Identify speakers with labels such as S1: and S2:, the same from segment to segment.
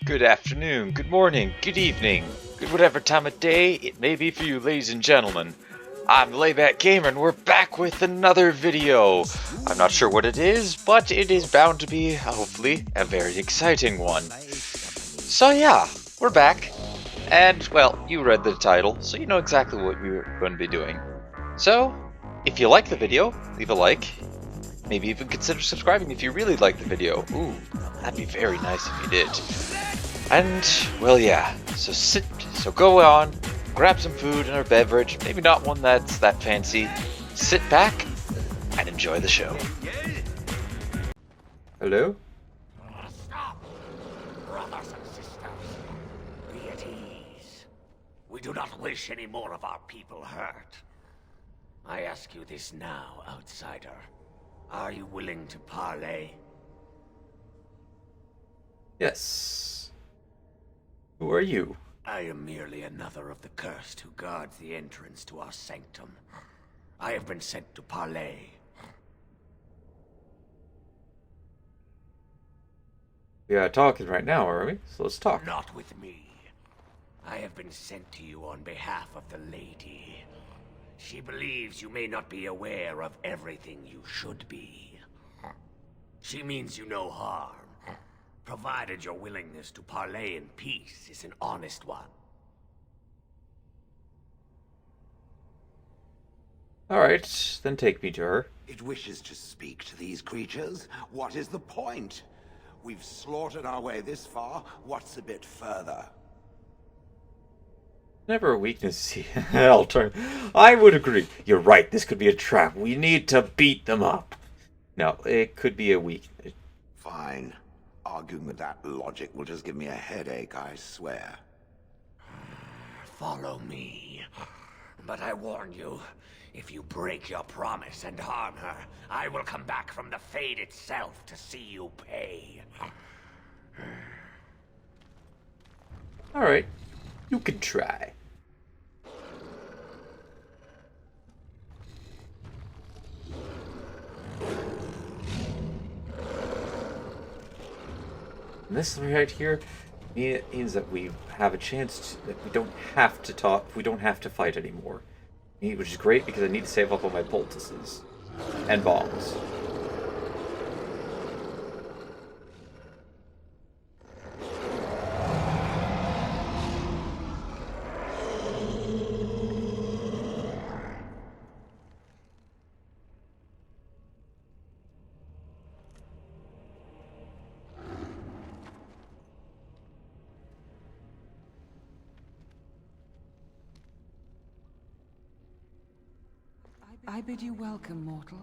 S1: good afternoon, good morning, good evening, good whatever time of day it may be for you, ladies and gentlemen. I'm the Layback Gamer, and we're back with another video. I'm not sure what it is, but it is bound to be, hopefully, a very exciting one. So yeah, we're back. And, well, you read the title, so you know exactly what we're going to be doing. So, if you like the video, leave a like. Maybe even consider subscribing if you really like the video. Ooh, that'd be very nice if you did. And, well, yeah, so go on, grab some food and a beverage, maybe not one that's that fancy. Sit back and enjoy the show. Hello?
S2: Stop! Brothers and sisters, be at ease. We do not wish any more of our people hurt. I ask you this now, outsider. Are you willing to parley?
S1: Yes. Who are you?
S2: I am merely another of the cursed who guards the entrance to our sanctum. I have been sent to parley.
S1: We are talking right now, are we? So let's talk.
S2: Not with me. I have been sent to you on behalf of the lady. She believes you may not be aware of everything you should be. She means you no harm, provided your willingness to parley in peace is an honest one.
S1: Alright, then take me to her.
S3: It wishes to speak to these creatures? What is the point? We've slaughtered our way this far. What's a bit further?
S1: Never a weakness. I'll turn. I would agree. You're right. This could be a trap. We need to beat them up. No, it could be a weakness.
S3: Fine. Arguing with that logic will just give me a headache, I swear.
S2: Follow me. But I warn you, if you break your promise and harm her, I will come back from the Fade itself to see you pay.
S1: Alright. You can try. And this right here means that we have a chance that we don't have to talk, we don't have to fight anymore. Which is great because I need to save up all my poultices and bombs.
S4: I bid you welcome, mortal.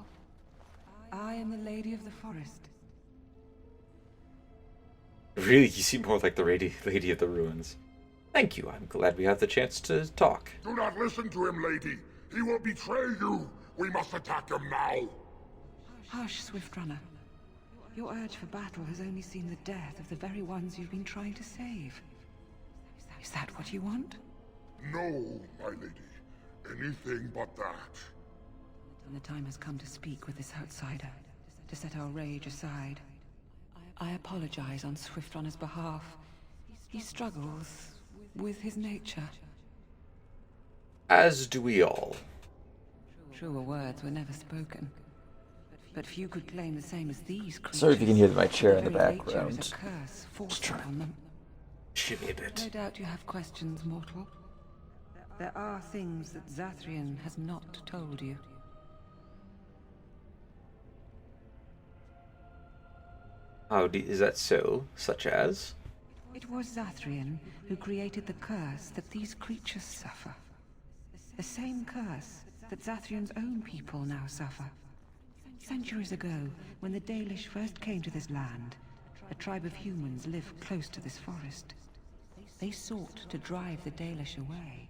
S4: I am the Lady of the Forest.
S1: Really, you seem more like the Lady of the Ruins. Thank you, I'm glad we have the chance to talk.
S5: Do not listen to him, lady. He will betray you. We must attack him now.
S4: Hush, Swiftrunner. Your urge for battle has only seen the death of the very ones you've been trying to save. Is that what you want?
S5: No, my lady. Anything but that.
S4: And the time has come to speak with this outsider, to set our rage aside. I apologize on Swiftrunner's behalf. He struggles with his nature.
S1: As do we all.
S4: Truer words were never spoken. But few could claim the same as these creatures.
S1: Sorry if you can hear my chair in the
S4: Their very
S1: background.
S4: nature is a curse forced
S1: trying.
S4: upon them.
S1: Shimmy a bit.
S4: No doubt you have questions, mortal. There are things that Zathrian has not told you.
S1: Is that so? Such as?
S4: It was Zathrian who created the curse that these creatures suffer. The same curse that Zathrian's own people now suffer. Centuries ago, when the Dalish first came to this land, a tribe of humans lived close to this forest. They sought to drive the Dalish away.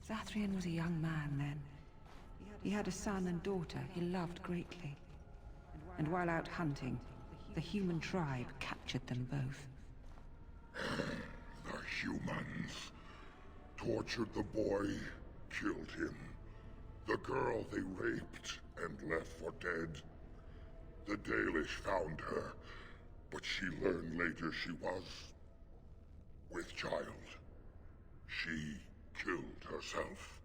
S4: Zathrian was a young man then. He had a son and daughter he loved greatly. And while out hunting, the human tribe captured them both.
S5: The humans tortured the boy, killed him. The girl they raped and left for dead. The Dalish found her, but she learned later she was with child. She killed herself.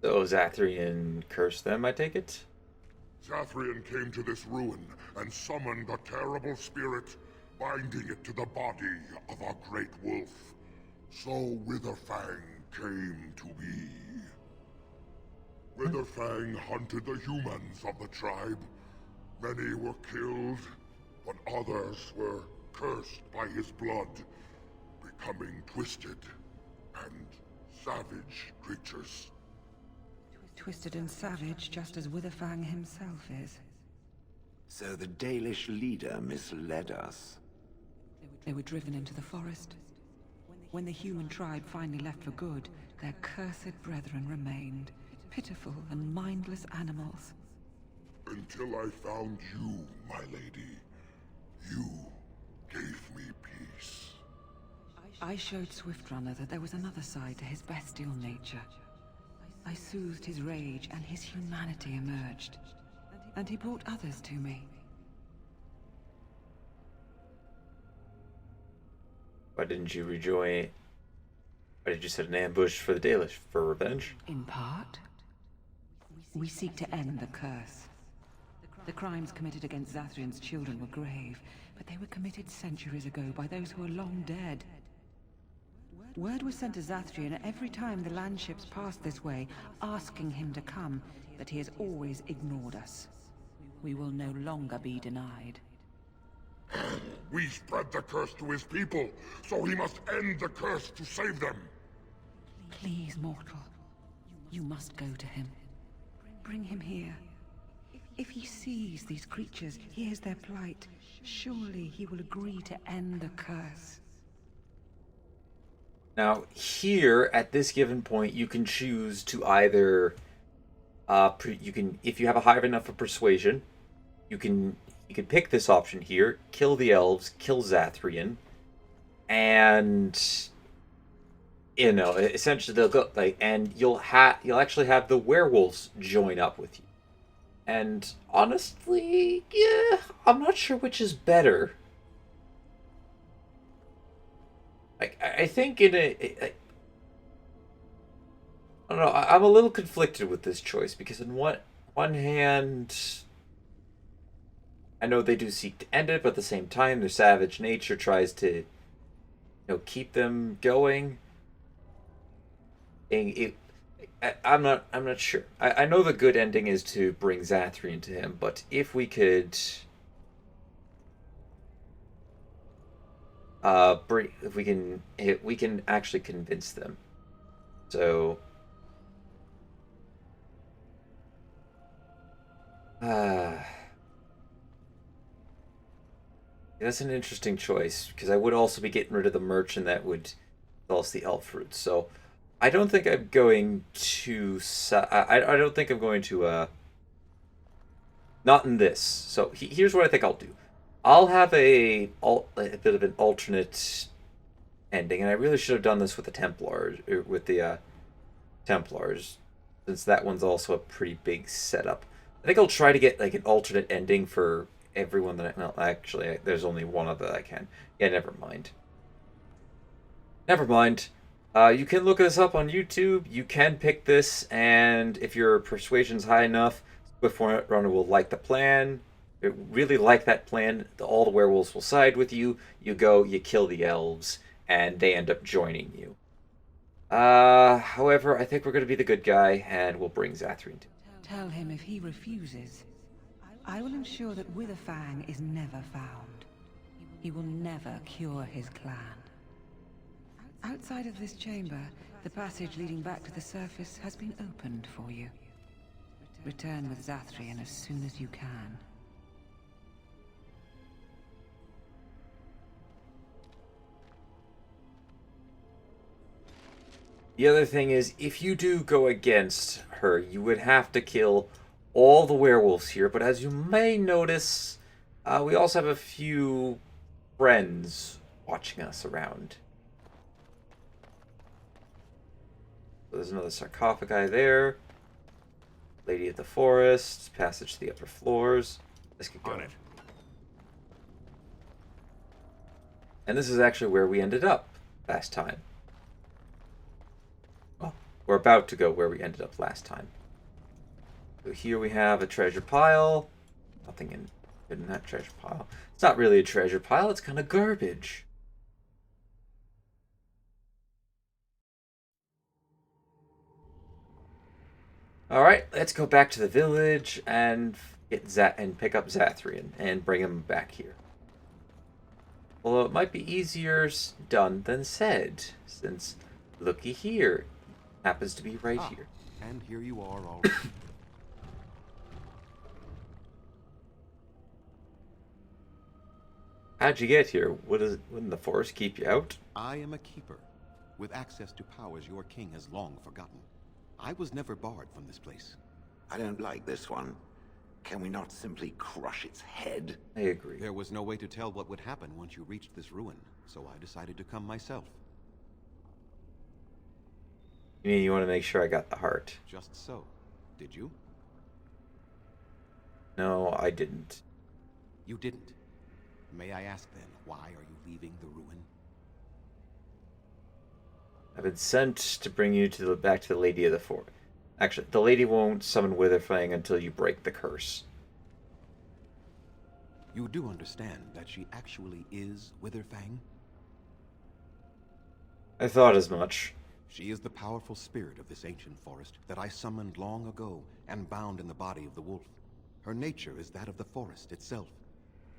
S1: So Zathrian cursed them, I take it?
S5: Zathrian came to this ruin and summoned a terrible spirit, binding it to the body of a great wolf. So Witherfang came to be. Witherfang hunted the humans of the tribe. Many were killed, but others were cursed by his blood, becoming twisted and savage creatures.
S4: Twisted and savage, just as Witherfang himself is.
S3: So the Dalish leader misled us.
S4: They were driven into the forest. When the human tribe finally left for good, their cursed brethren remained, pitiful and mindless animals.
S5: Until I found you, my lady. You gave me peace.
S4: I showed Swiftrunner that there was another side to his bestial nature. I soothed his rage and his humanity emerged. And he brought others to me.
S1: Why didn't you rejoin? Why did you set an ambush for the Dalish? For revenge?
S4: In part, we seek to end the curse. The crimes committed against Zathrian's children were grave, but they were committed centuries ago by those who are long dead. Word was sent to Zathrian every time the landships passed this way, asking him to come, but he has always ignored us. We will no longer be denied.
S5: We spread the curse to his people, so he must end the curse to save them.
S4: Please, mortal. You must go to him. Bring him here. If he sees these creatures, hears their plight, surely he will agree to end the curse.
S1: Now, here, at this given point, you can choose to either, if you have a high enough of persuasion, you can pick this option here, kill the elves, kill Zathrian, and, essentially they'll go, and you'll actually have the werewolves join up with you. And, honestly, yeah, I'm not sure which is better. I think I don't know. I'm a little conflicted with this choice because on one hand, I know they do seek to end it, but at the same time, their savage nature tries to, keep them going. I'm not sure. I know the good ending is to bring Zathrian to him, but if we could. We can actually convince them. So, that's an interesting choice because I would also be getting rid of the merchant that would sell us the elf fruits. So, I don't think I'm going to. I don't think I'm going to. Not in this. So here's what I think I'll do. I'll have a bit of an alternate ending, and I really should have done this with the Templars, Templars, since that one's also a pretty big setup. I think I'll try to get an alternate ending for everyone that actually, there's only one of that I can. Yeah, never mind. Never mind. You can look this up on YouTube. You can pick this, and if your persuasion's high enough, Swiftrunner will like the plan. Really like that plan. All the werewolves will side with you. You go, you kill the elves, and they end up joining you. However, I think we're going to be the good guy, and we'll bring Zathrian to him.
S4: Tell him if he refuses, I will ensure that Witherfang is never found. He will never cure his clan. Outside of this chamber, the passage leading back to the surface has been opened for you. Return with Zathrian as soon as you can.
S1: The other thing is, if you do go against her, you would have to kill all the werewolves here. But as you may notice, we also have a few friends watching us around. So there's another sarcophagi there. Lady of the Forest, passage to the upper floors. Let's get going. And this is actually where we ended up last time. Well, we're about to go where we ended up last time. So here we have a treasure pile. Nothing in that treasure pile. It's not really a treasure pile, it's kind of garbage. Alright, let's go back to the village and pick up Zathrian and bring him back here. Although it might be easier done than said, since looky here, happens to be right here.
S6: And here you are already.
S1: How'd you get here? Wouldn't the forest keep you out?
S6: I am a keeper, with access to powers your king has long forgotten. I was never barred from this place.
S3: I don't like this one. Can we not simply crush its head?
S1: I agree.
S6: There was no way to tell what would happen once you reached this ruin, so I decided to come myself.
S1: You mean you want to make sure I got the heart?
S6: Just so. Did you?
S1: No, I didn't.
S6: You didn't. May I ask then, why are you leaving the ruin?
S1: I've been sent to bring you back to the Lady of the Forest. Actually, the lady won't summon Witherfang until you break the curse.
S6: You do understand that she actually is Witherfang?
S1: I thought as much.
S6: She is the powerful spirit of this ancient forest that I summoned long ago and bound in the body of the wolf. Her nature is that of the forest itself.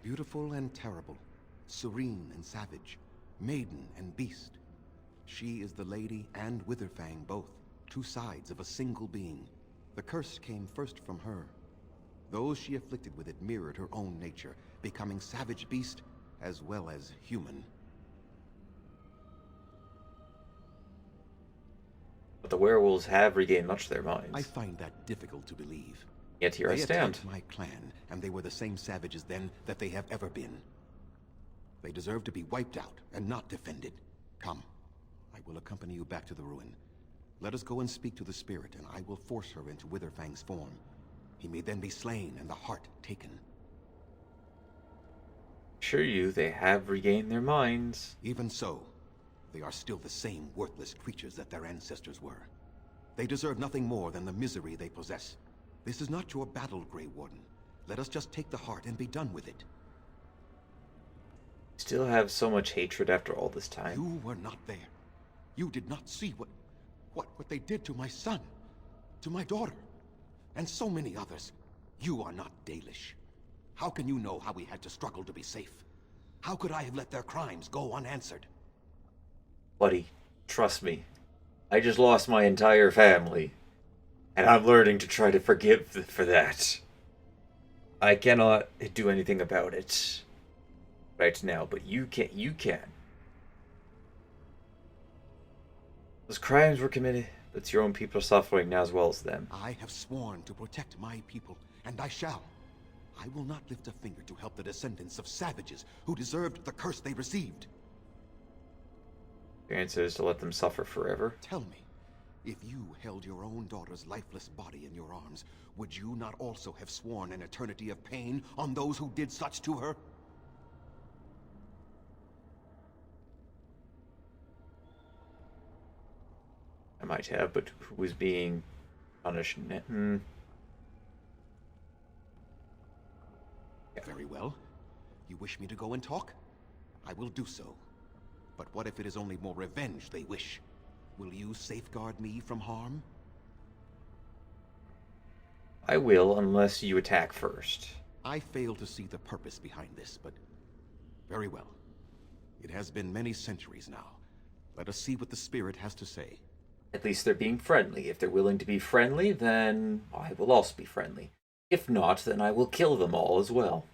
S6: Beautiful and terrible, serene and savage, maiden and beast. She is the lady and Witherfang both, two sides of a single being. The curse came first from her. Those she afflicted with it mirrored her own nature, becoming savage beast as well as human.
S1: But the werewolves have regained much of their minds.
S6: I find that difficult to believe.
S1: Yet here I stand.
S6: They attacked my clan, and they were the same savages then that they have ever been. They deserve to be wiped out and not defended. Come, I will accompany you back to the ruin. Let us go and speak to the spirit, and I will force her into Witherfang's form. He may then be slain and the heart taken.
S1: Assure you, they have regained their minds.
S6: Even so, they are still the same worthless creatures that their ancestors were. They deserve nothing more than the misery they possess. This is not your battle, Grey Warden. Let us just take the heart and be done with it.
S1: Still have so much hatred after all this time.
S6: You were not there. You did not see what they did to my son, to my daughter, and so many others. You are not Dalish. How can you know how we had to struggle to be safe? How could I have let their crimes go unanswered?
S1: Buddy, trust me. I just lost my entire family. And I'm learning to try to forgive for that. I cannot do anything about it right now, but you can. Those crimes were committed. It's your own people suffering now as well as them.
S6: I have sworn to protect my people, and I shall. I will not lift a finger to help the descendants of savages who deserved the curse they received.
S1: Your answer is to let them suffer forever.
S6: Tell me, if you held your own daughter's lifeless body in your arms, would you not also have sworn an eternity of pain on those who did such to her?
S1: I might have, but who was being punished?
S6: Very well. You wish me to go and talk? I will do so. But what if it is only more revenge they wish? Will you safeguard me from harm?
S1: I will, unless you attack first.
S6: I fail to see the purpose behind this, but very well. It has been many centuries now. Let us see what the spirit has to say.
S1: At least they're being friendly. If they're willing to be friendly, then I will also be friendly. If not, then I will kill them all as well.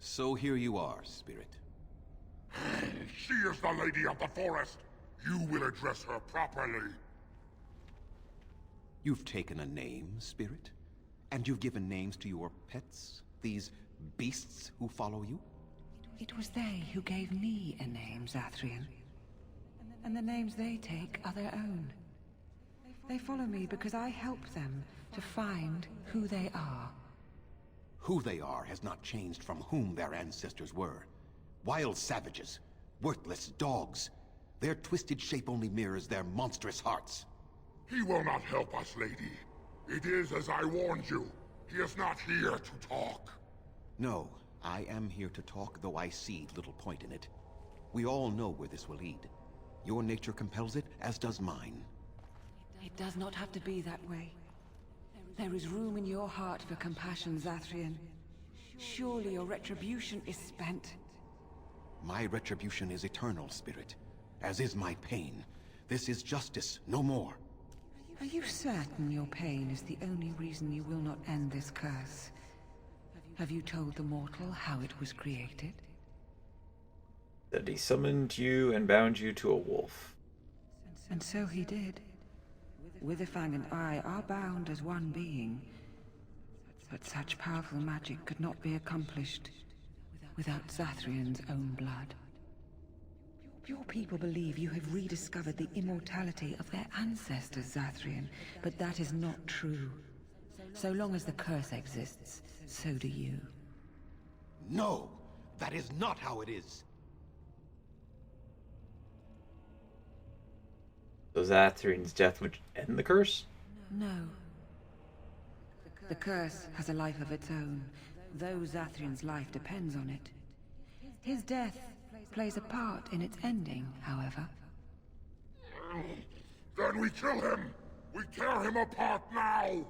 S6: So here you are, spirit.
S5: She is the Lady of the Forest. You will address her properly.
S6: You've taken a name, spirit? And you've given names to your pets? These beasts who follow you?
S4: It was they who gave me a name, Zathrian. And the names they take are their own. They follow me because I help them to find who they are.
S6: Who they are has not changed from whom their ancestors were. Wild savages, worthless dogs. Their twisted shape only mirrors their monstrous hearts.
S5: He will not help us, lady. It is as I warned you. He is not here to talk.
S6: No, I am here to talk, though I see little point in it. We all know where this will lead. Your nature compels it, as does mine.
S4: It does not have to be that way. There is room in your heart for compassion, Zathrian. Surely your retribution is spent.
S6: My retribution is eternal, Spirit, as is my pain. This is justice, no more.
S4: Are you certain your pain is the only reason you will not end this curse? Have you told the mortal how it was created?
S1: That he summoned you and bound you to a wolf.
S4: And so he did. Witherfang and I are bound as one being. But such powerful magic could not be accomplished without Zathrian's own blood. Your people believe you have rediscovered the immortality of their ancestors, Zathrian, but that is not true. So long as the curse exists, so do you.
S6: No! That is not how it is!
S1: So Zathrian's death would end the curse?
S4: No. The curse has a life of its own, though Zathrian's life depends on it. His death plays a part in its ending, however.
S5: Then we kill him! We tear him apart now!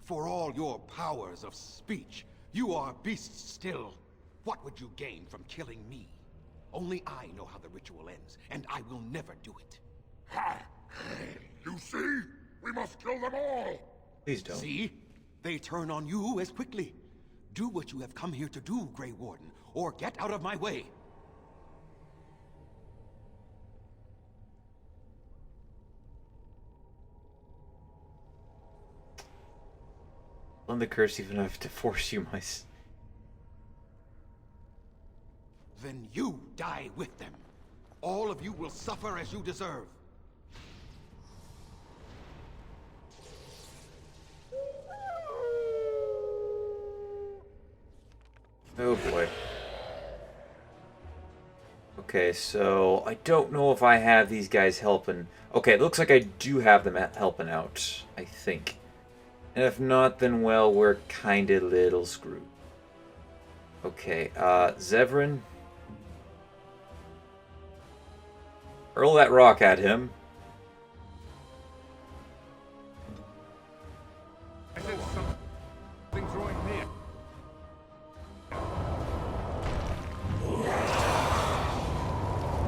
S6: For all your powers of speech, you are beasts still. What would you gain from killing me? Only I know how the ritual ends, and I will never do it.
S5: Ha! You see? We must kill them all!
S1: Please don't.
S6: See? They turn on you as quickly. Do what you have come here to do, Grey Warden, or get out of my way.
S1: On the curse even enough to force you,
S6: Then you die with them. All of you will suffer as you deserve.
S1: Oh boy. Okay, so I don't know if I have these guys helping. Okay, it looks like I do have them helping out, I think. And if not, then well, we're kinda little screwed. Okay, Zevran. Hurl that rock at him.
S2: I said something's wrong here.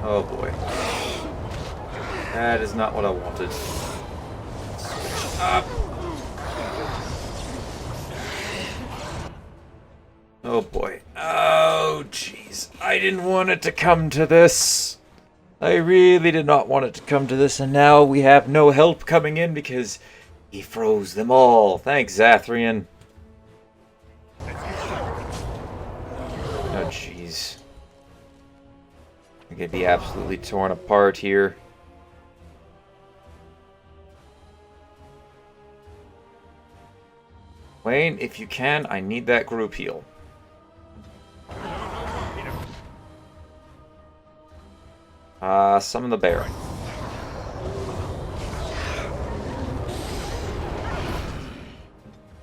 S1: Oh boy. That is not what I wanted. Switch up. Oh boy. Oh jeez. I didn't want it to come to this. I really did not want it to come to this, and now we have no help coming in because he froze them all. Thanks, Zathrian. Oh jeez. I'm gonna be absolutely torn apart here. Wayne, if you can, I need that group heal. Summon the Baron.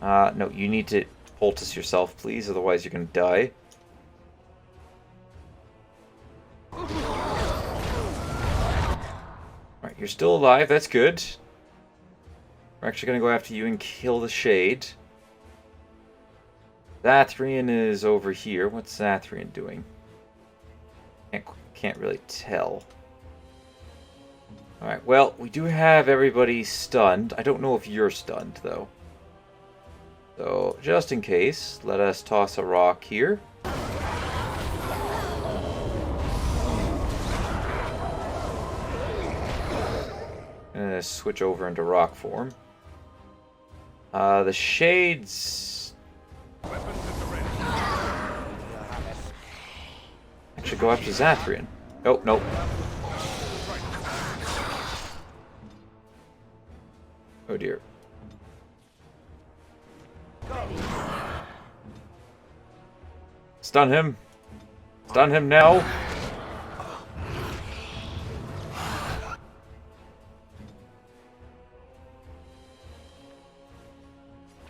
S1: No, you need to poultice yourself, please, otherwise you're gonna die. Alright, you're still alive, that's good. We're actually gonna go after you and kill the Shade. Zathrian is over here. What's Zathrian doing? Can't really tell. Alright, well, we do have everybody stunned. I don't know if you're stunned, though. So, just in case, let us toss a rock here. I'm gonna switch over into rock form. The Shades... Actually go after Zathrian. Oh, nope. Oh dear. Stun him. Stun him now.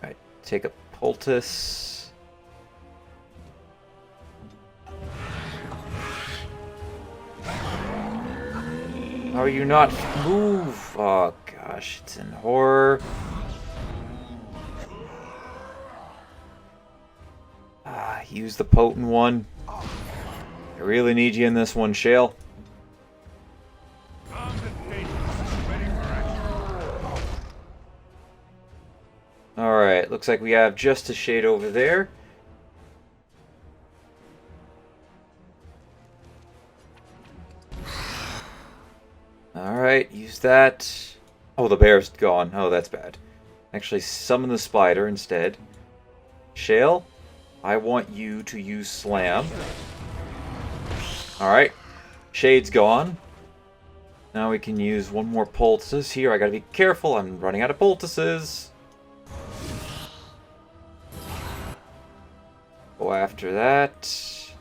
S1: Alright, take a poultice. How are you not move? Oh gosh, it's in horror. Use the potent one. I really need you in this one, Shale. Alright, looks like we have just a shade over there. Alright, use that. Oh, the bear's gone. Oh, that's bad. Actually, summon the spider instead. Shale, I want you to use Slam. Alright. Shade's gone. Now we can use one more poultices here. I gotta be careful. I'm running out of poultices. Go after that.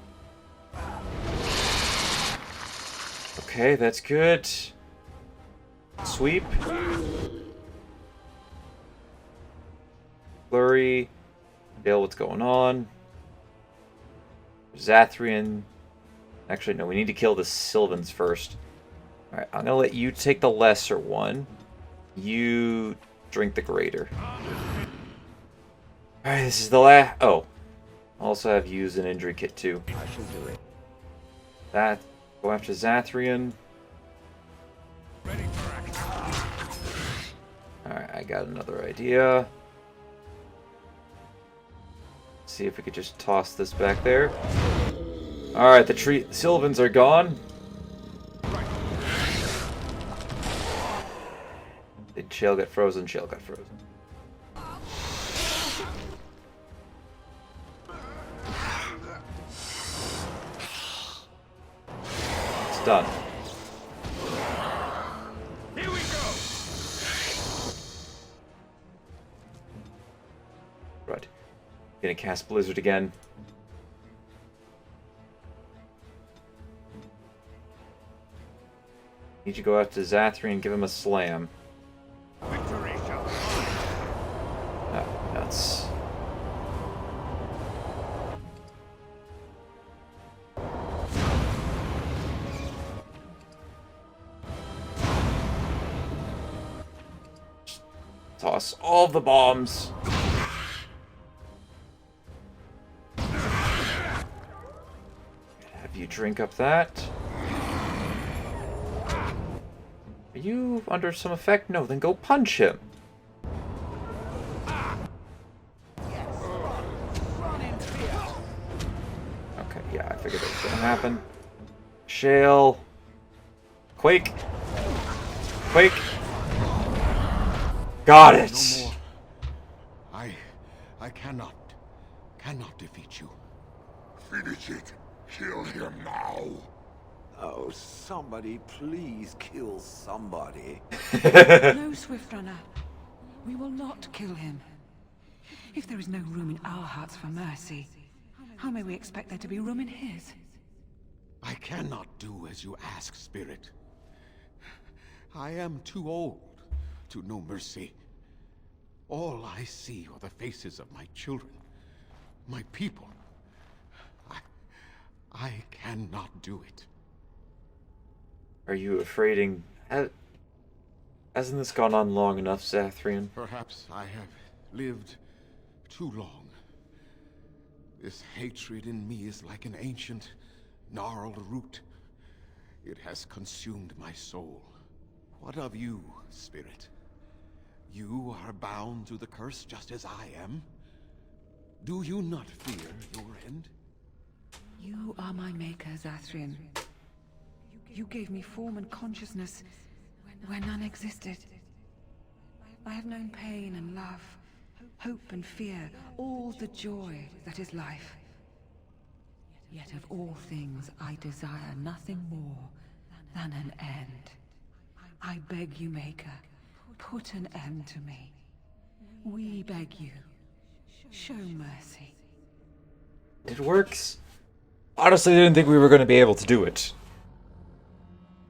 S1: Okay, that's good. Sweep. Flurry. Dale, what's going on? Zathrian. Actually, no, we need to kill the Sylvans first. Alright, I'm gonna let you take the lesser one. You drink the greater. Alright, this is the last. Oh. Also have used an injury kit too.
S3: I shall do it.
S1: That. Go after Zathrian. Alright, I got another idea. See if we could just toss this back there. Alright, the Sylvans are gone. Did Shale get frozen? Shale got frozen. It's done.
S2: Here we go.
S1: Right. Gonna cast Blizzard again. Need you to go out to Zathrian and give him a slam.
S2: Victory shall be.
S1: Oh, nuts. Toss all the bombs. Have you drink up that. Are you under some effect? No, then go punch him. Okay, yeah, I figured that was gonna happen. Shale. Quake. Quake. Got it!
S6: No more. I cannot defeat you.
S5: Finish it. Kill him now.
S3: Oh, somebody please kill somebody.
S4: No, Swiftrunner. We will not kill him. If there is no room in our hearts for mercy, how may we expect there to be room in his?
S6: I cannot do as you ask, Spirit. I am too old to know mercy. All I see are the faces of my children, my people. I cannot do it.
S1: Are you afraid? Hasn't this gone on long enough, Zathrian?
S6: Perhaps I have lived too long. This hatred in me is like an ancient, gnarled root. It has consumed my soul. What of you, Spirit? You are bound to the curse just as I am. Do you not fear your end?
S4: You are my maker, Zathrian. You gave me form and consciousness where none existed. I have known pain and love, hope and fear, all the joy that is life. Yet of all things I desire nothing more than an end. I beg you, Maker, Put an end to me. We beg you. Show mercy.
S1: It works. Honestly, I didn't think we were going to be able to do it.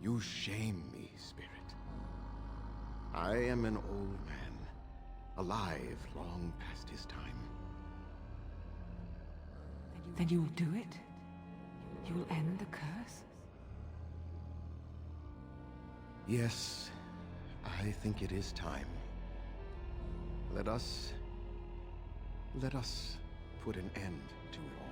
S6: You shame me, Spirit. I am an old man, alive long past his time.
S4: Then you'll do it? You'll end the curse?
S6: Yes, I think it is time. Let us put an end to it all.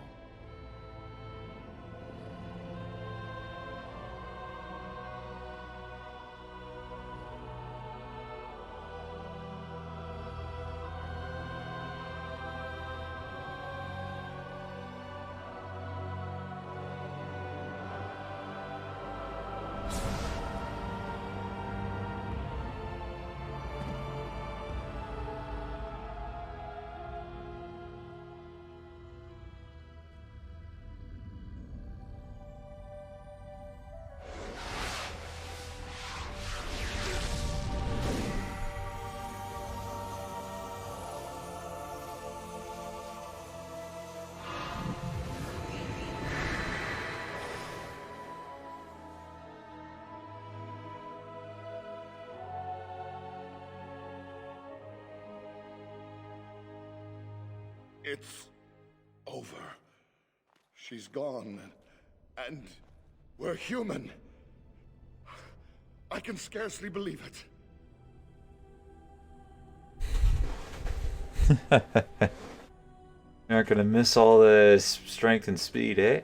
S5: It's over. She's gone. And we're human. I can scarcely believe it.
S1: You're not going to miss all the strength and speed, eh?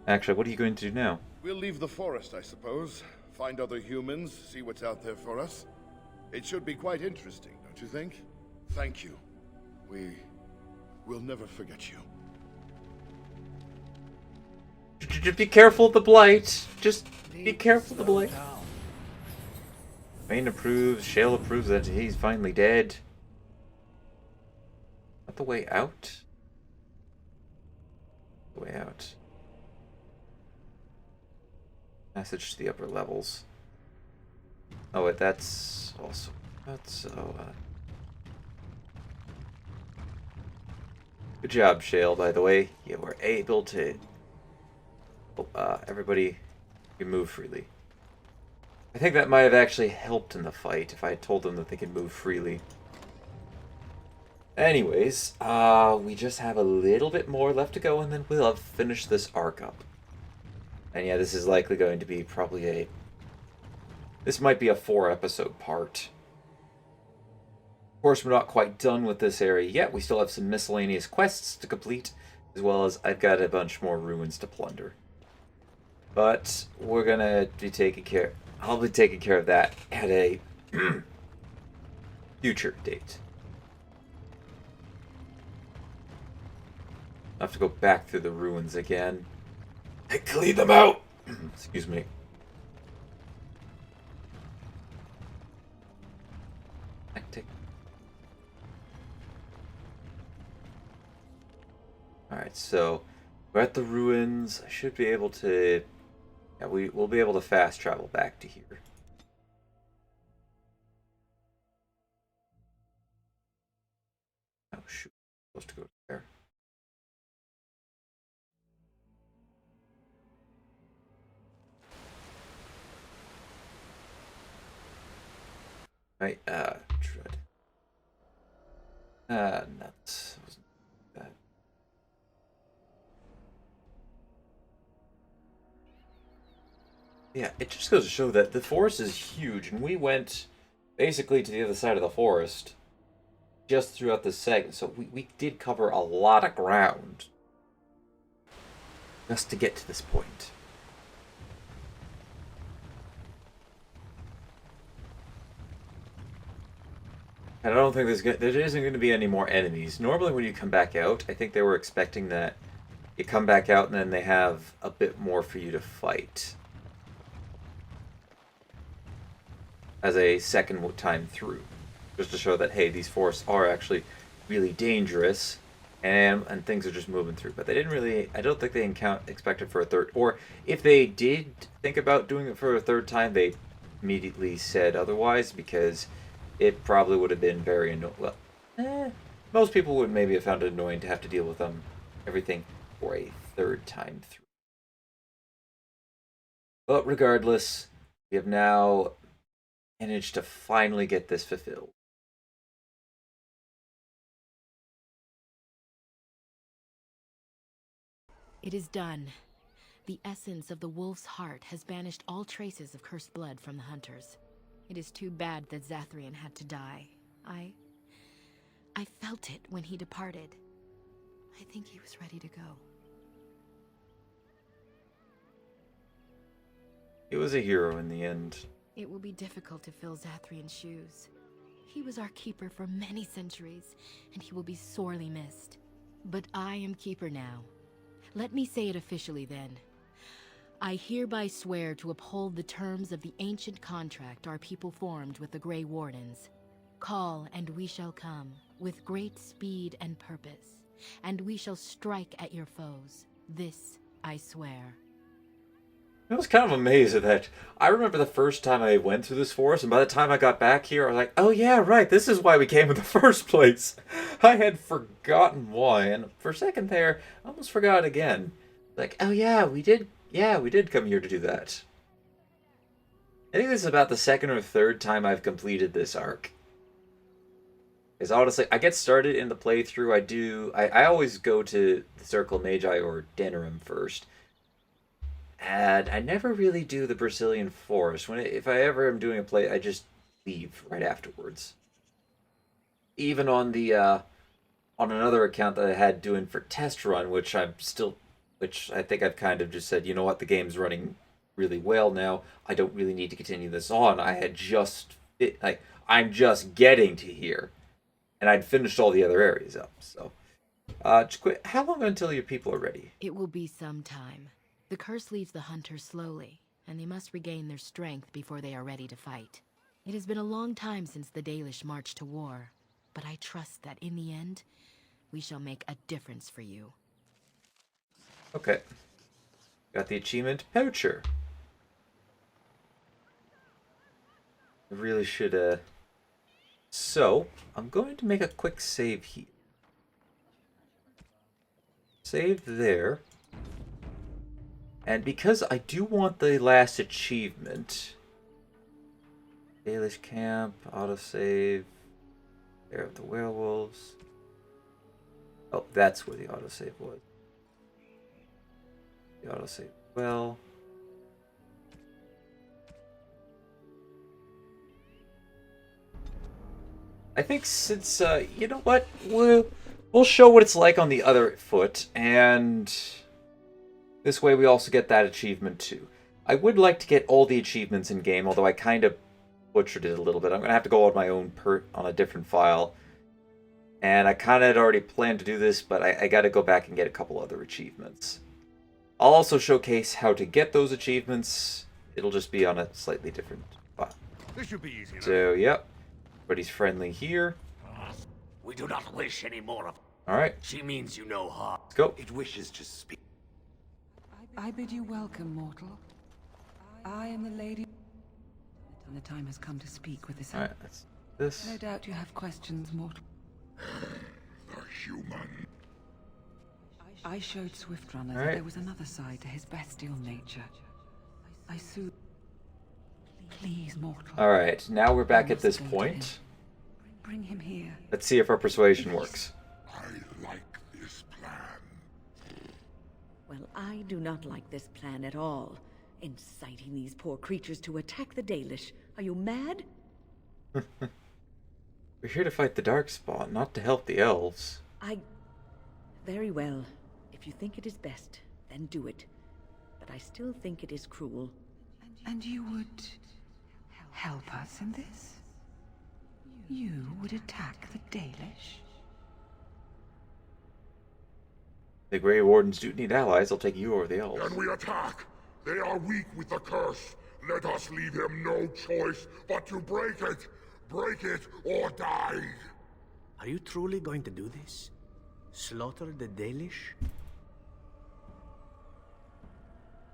S1: Actually, what are you going to do now?
S5: We'll leave the forest, I suppose. Find other humans, see what's out there for us. It should be quite interesting, don't you think? Thank you. We'll never forget you.
S1: Just be careful of the blight. Just be careful of the blight. Vayne approves. Shale approves that he's finally dead. Not the way out? The way out. Message to the upper levels. Oh wait, that's also... Good job, Shale, by the way. You were able to... everybody can move freely. I think that might have actually helped in the fight if I had told them that they could move freely. Anyways, we just have a little bit more left to go and then we'll have finished this arc up. And yeah, this is likely going to be probably a... This might be a 4-episode part. Of course, we're not quite done with this area yet. We still have some miscellaneous quests to complete, as well as I've got a bunch more ruins to plunder. But we're gonna be taking care... I'll be taking care of that at a future date. I have to go back through the ruins again and clean them out. Excuse me. Hectic. Alright, so we're at the ruins. I should be able to... Yeah, we'll be able to fast travel back to here. Oh shoot, I'm supposed to go there. Right, tread. Nuts. Wasn't that. Yeah, it just goes to show that the forest is huge, and we went basically to the other side of the forest just throughout this segment, so we did cover a lot of ground just to get to this point. And I don't think there isn't going to be any more enemies. Normally when you come back out, I think they were expecting that you come back out and then they have a bit more for you to fight. As a second time through. Just to show that, hey, these forests are actually really dangerous and things are just moving through. But they didn't really, I don't think they expected for a third, or if they did think about doing it for a third time, they immediately said otherwise, because it probably would have been very annoying. Well, most people would maybe have found it annoying to have to deal with everything for a third time through. But regardless, we have now managed to finally get this fulfilled.
S7: It is done. The essence of the wolf's heart has banished all traces of cursed blood from the hunters. It is too bad that Zathrian had to die. I felt it when he departed. I think he was ready to go.
S1: He was a hero in the end.
S7: It will be difficult to fill Zathrian's shoes. He was our keeper for many centuries, and he will be sorely missed. But I am keeper now. Let me say it officially then. I hereby swear to uphold the terms of the ancient contract our people formed with the Grey Wardens. Call, and we shall come, with great speed and purpose, and we shall strike at your foes. This I swear.
S1: I was kind of amazed at that. I remember the first time I went through this forest, and by the time I got back here, I was like, oh yeah, right, this is why we came in the first place. I had forgotten why, and for a second there, I almost forgot again. Like, oh yeah, we did come here to do that. I think this is about the second or third time I've completed this arc. Because honestly, I get started in the playthrough, I always go to the Circle Magi or Denerim first. And I never really do the Brazilian Forest. If I ever am doing a play, I just leave right afterwards. Even on the on another account that I had doing for test run, which I think I've kind of just said, you know what, the game's running really well now. I don't really need to continue this on. I'm just getting to here, and I'd finished all the other areas up. So, just quick, how long until your people are ready?
S7: It will be some time. The curse leaves the hunters slowly, and they must regain their strength before they are ready to fight. It has been a long time since the Dalish marched to war, but I trust that in the end, we shall make a difference for you.
S1: Okay. Got the achievement Poacher. I really should, So, I'm going to make a quick save here. Save there. And because I do want the last achievement, Dalish Camp, autosave, There of the Werewolves. Oh, that's where the autosave was. The autosave, well. I think since, you know what, we'll show what it's like on the other foot, and this way we also get that achievement too. I would like to get all the achievements in game, although I kind of butchered it a little bit. I'm going to have to go on my own on a different file. And I kind of had already planned to do this, but I got to go back and get a couple other achievements. I'll also showcase how to get those achievements. It'll just be on a slightly different file.
S2: This should be easy.
S1: So, yep. Everybody's friendly here.
S2: We do not wish any more of.
S1: Alright.
S2: She means you no harm.
S1: Let's go.
S3: It wishes to speak.
S4: I bid you welcome, mortal. I am the lady, and the time has come to speak with this.
S1: Alright, that's this.
S4: No doubt you have questions, mortal.
S5: The human.
S4: I showed Swiftrunner
S1: All right.
S4: that there was another side to his bestial nature. I soothe. Please, mortal.
S1: Alright, now we're back
S4: I
S1: at this
S4: must go to
S1: point.
S4: him. Bring him here.
S1: Let's see if our persuasion works.
S5: I like this plan.
S8: Well, I do not like this plan at all. Inciting these poor creatures to attack the Dalish. Are you mad?
S1: We're here to fight the Darkspawn, not to help the elves.
S8: Very well. If you think it is best, then do it. But I still think it is cruel.
S4: And you would help us in this? You would attack the Dalish?
S1: The Grey Wardens do need allies. I'll take you over the elves.
S5: Then we attack. They are weak with the curse. Let us leave him no choice but to break it. Break it or die.
S2: Are you truly going to do this? Slaughter the Dalish?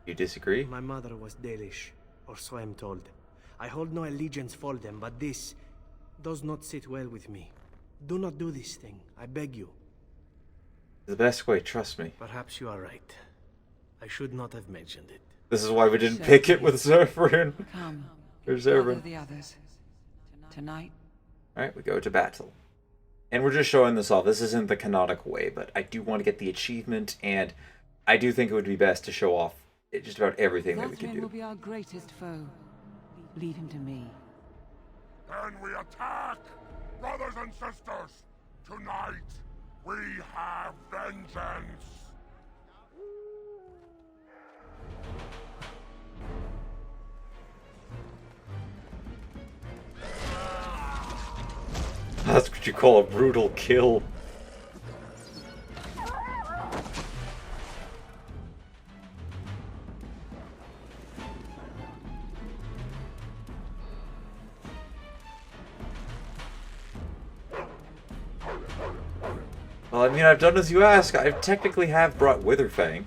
S1: You disagree?
S9: My mother was Dalish, or so I'm told. I hold no allegiance for them, but this does not sit well with me. Do not do this thing, I beg you.
S1: The best way, trust me.
S9: Perhaps you are right. I should not have mentioned it.
S1: This is why we didn't pick it with Zerfrin.
S4: Come,
S1: Or
S4: gather
S1: Zerfrin.
S4: the others. Tonight,
S1: Alright, we go to battle. And we're just showing this off. This isn't the canonical way, but I do want to get the achievement, and I do think it would be best to show off just about everything that we can
S4: Zathrian
S1: do.
S4: will be our greatest foe. Leave him to me.
S5: Then we attack! Brothers and sisters, tonight we have vengeance!
S1: That's what you call a brutal kill. Well, I mean, I've done as you ask. I technically have brought Witherfang.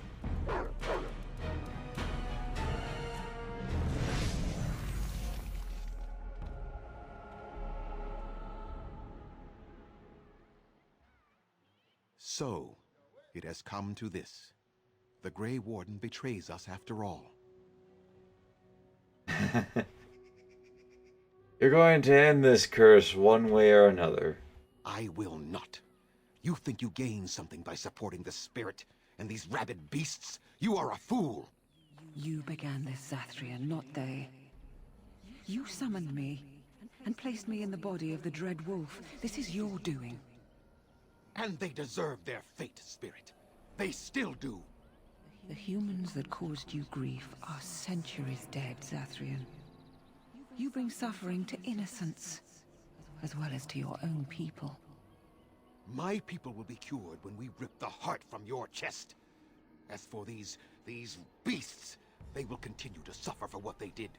S6: So, it has come to this. The Grey Warden betrays us after all.
S1: You're going to end this curse one way or another.
S6: I will not. You think you gain something by supporting the spirit and these rabid beasts? You are a fool!
S4: You began this, Zathrian, not they. You summoned me and placed me in the body of the Dread Wolf. This is your doing.
S6: And they deserve their fate, spirit. They still do.
S4: The humans that caused you grief are centuries dead, Zathrian. You bring suffering to innocents, as well as to your own people.
S6: My people will be cured when we rip the heart from your chest. As for these beasts, they will continue to suffer for what they did.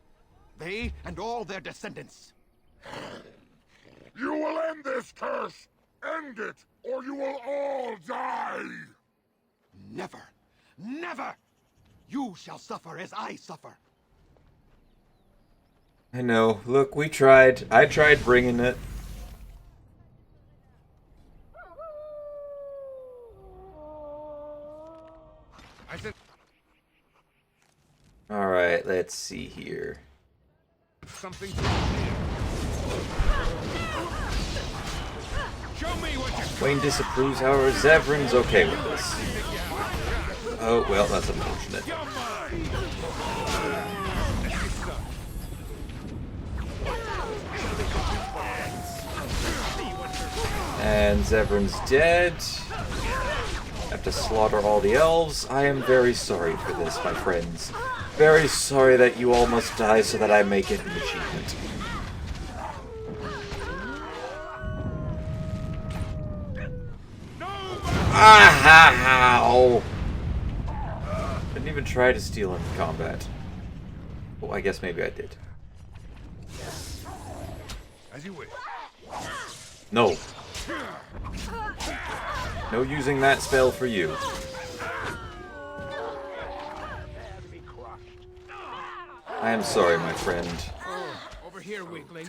S6: They and all their descendants.
S5: You will end this curse! End it, or you will all die!
S6: Never! Never! You shall suffer as I suffer.
S1: I know. Look, we tried. I tried bringing it. Alright, let's see here.
S5: Something
S1: Wayne disapproves, however, Zevran's okay with this. Oh, well, that's unfortunate. And Zevran's dead. Have to slaughter all the elves. I am very sorry for this, my friends. Very sorry that you all must die so that I may get an achievement. Ow! Didn't even try to steal in combat. Oh, I guess maybe I did.
S5: as you wish.
S1: No. No using that spell for you. I am sorry, my friend.
S9: Over here, weakling.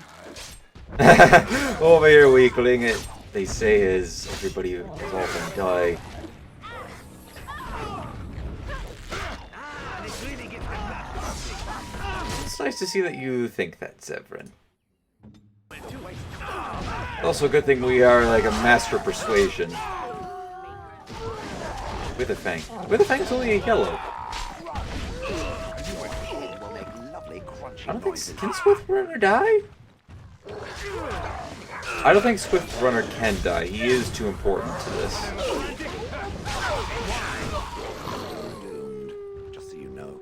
S1: Over here, weakling. They say is everybody is all gonna die. It's nice to see that you think that, Zevran. Also a good thing we are like a master of persuasion. Witherfang. Witherfang's only a yellow. I don't think... Can Swiftrunner die? I don't think Swiftrunner can die. He is too important to this.
S3: Doomed, just so you know.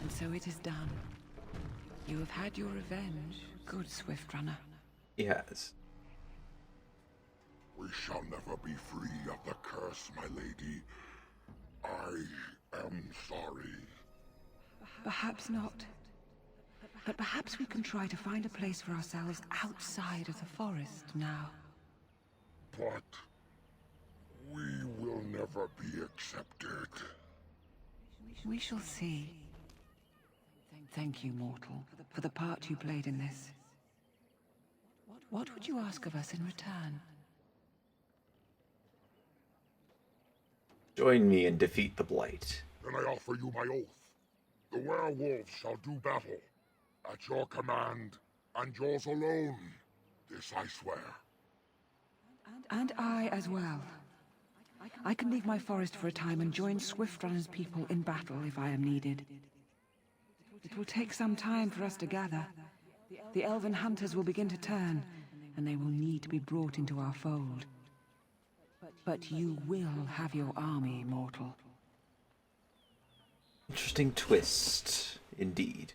S4: And so it is done. You have had your revenge, good Swiftrunner.
S1: He has.
S5: We shall never be free of the curse, my lady. I am sorry.
S4: Perhaps not. But perhaps we can try to find a place for ourselves outside of the forest now.
S5: But we will never be accepted.
S4: We shall see. Thank you, mortal, for the part you played in this. What would you ask of us in return?
S1: Join me and defeat the Blight.
S5: Then I offer you my oath. The werewolves shall do battle. At your command, and yours alone. This I swear.
S4: And I as well. I can leave my forest for a time and join Swiftrunner's people in battle if I am needed. It will take some time for us to gather. The elven hunters will begin to turn, and they will need to be brought into our fold. But you will have your army, mortal.
S1: Interesting twist, indeed.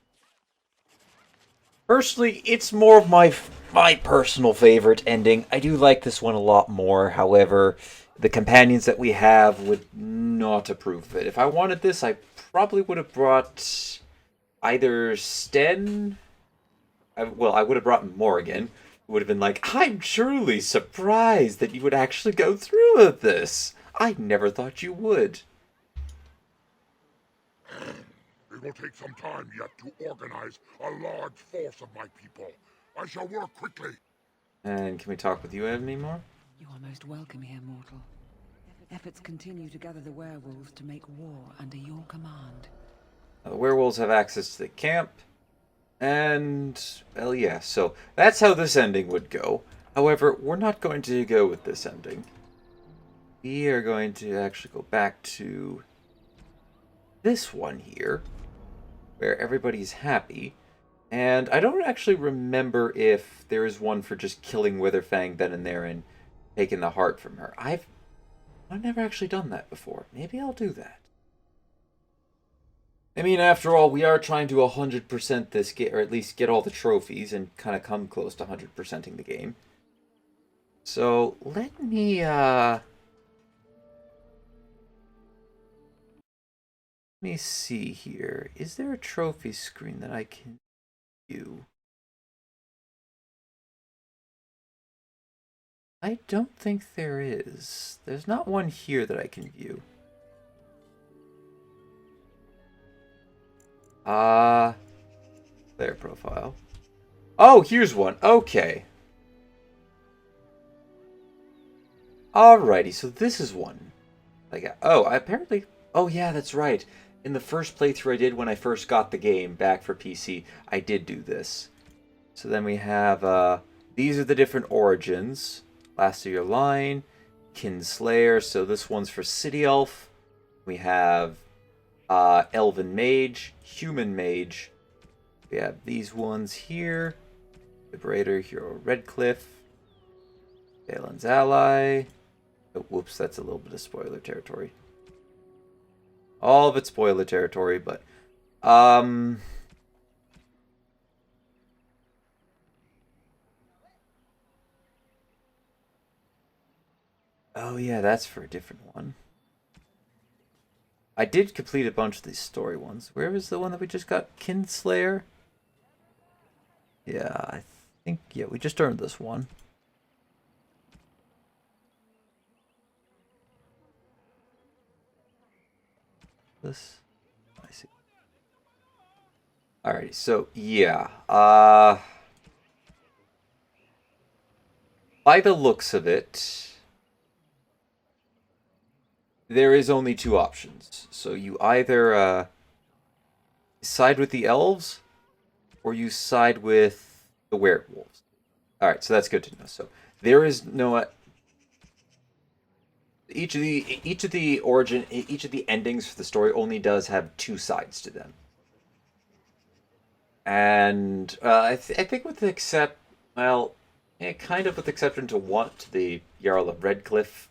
S1: Personally, it's more of my personal favorite ending. I do like this one a lot more. However, the companions that we have would not approve of it. If I wanted this, I probably would have brought either Sten. I would have brought Morrigan. Who would have been like, I'm truly surprised that you would actually go through with this. I never thought you would.
S5: It will take some time yet to organize a large force of my people. I shall work quickly.
S1: And can we talk with you anymore?
S4: You are most welcome here, mortal. Efforts continue to gather the werewolves to make war under your command.
S1: The werewolves have access to the camp. And, well, yeah, so that's how this ending would go. However, we're not going to go with this ending. We are going to actually go back to this one here, where everybody's happy. And I don't actually remember if there is one for just killing Witherfang then and there and taking the heart from her. I've never actually done that before. Maybe I'll do that. I mean, after all, we are trying to 100% this game, or at least get all the trophies and kind of come close to 100%ing the game. So, let me see here. Is there a trophy screen that I can view? I don't think there is. There's not one here that I can view. Player profile. Oh, here's one. Okay. Alrighty, so this is one. Apparently... Oh, yeah, that's right. In the first playthrough I did when I first got the game back for PC, I did do this. So then we have, these are the different origins. Last of your line, Kinslayer, so this one's for City Elf. We have Elven Mage, Human Mage. We have these ones here. Liberator, Hero Redcliffe. Balin's Ally. Oh, whoops, that's a little bit of spoiler territory. All of it's spoiler territory, but... Oh yeah, that's for a different one. I did complete a bunch of these story ones. Where was the one that we just got? Kinslayer? Yeah, I think, yeah, we just earned this one. This, I see. Alrighty, so, yeah. By the looks of it... there is only two options. So you either side with the elves, or you side with the werewolves. Alright, so that's good to know. So there is no... Each of the endings for the story only does have two sides to them. And I think with the kind of with the exception to the Jarl of Redcliffe,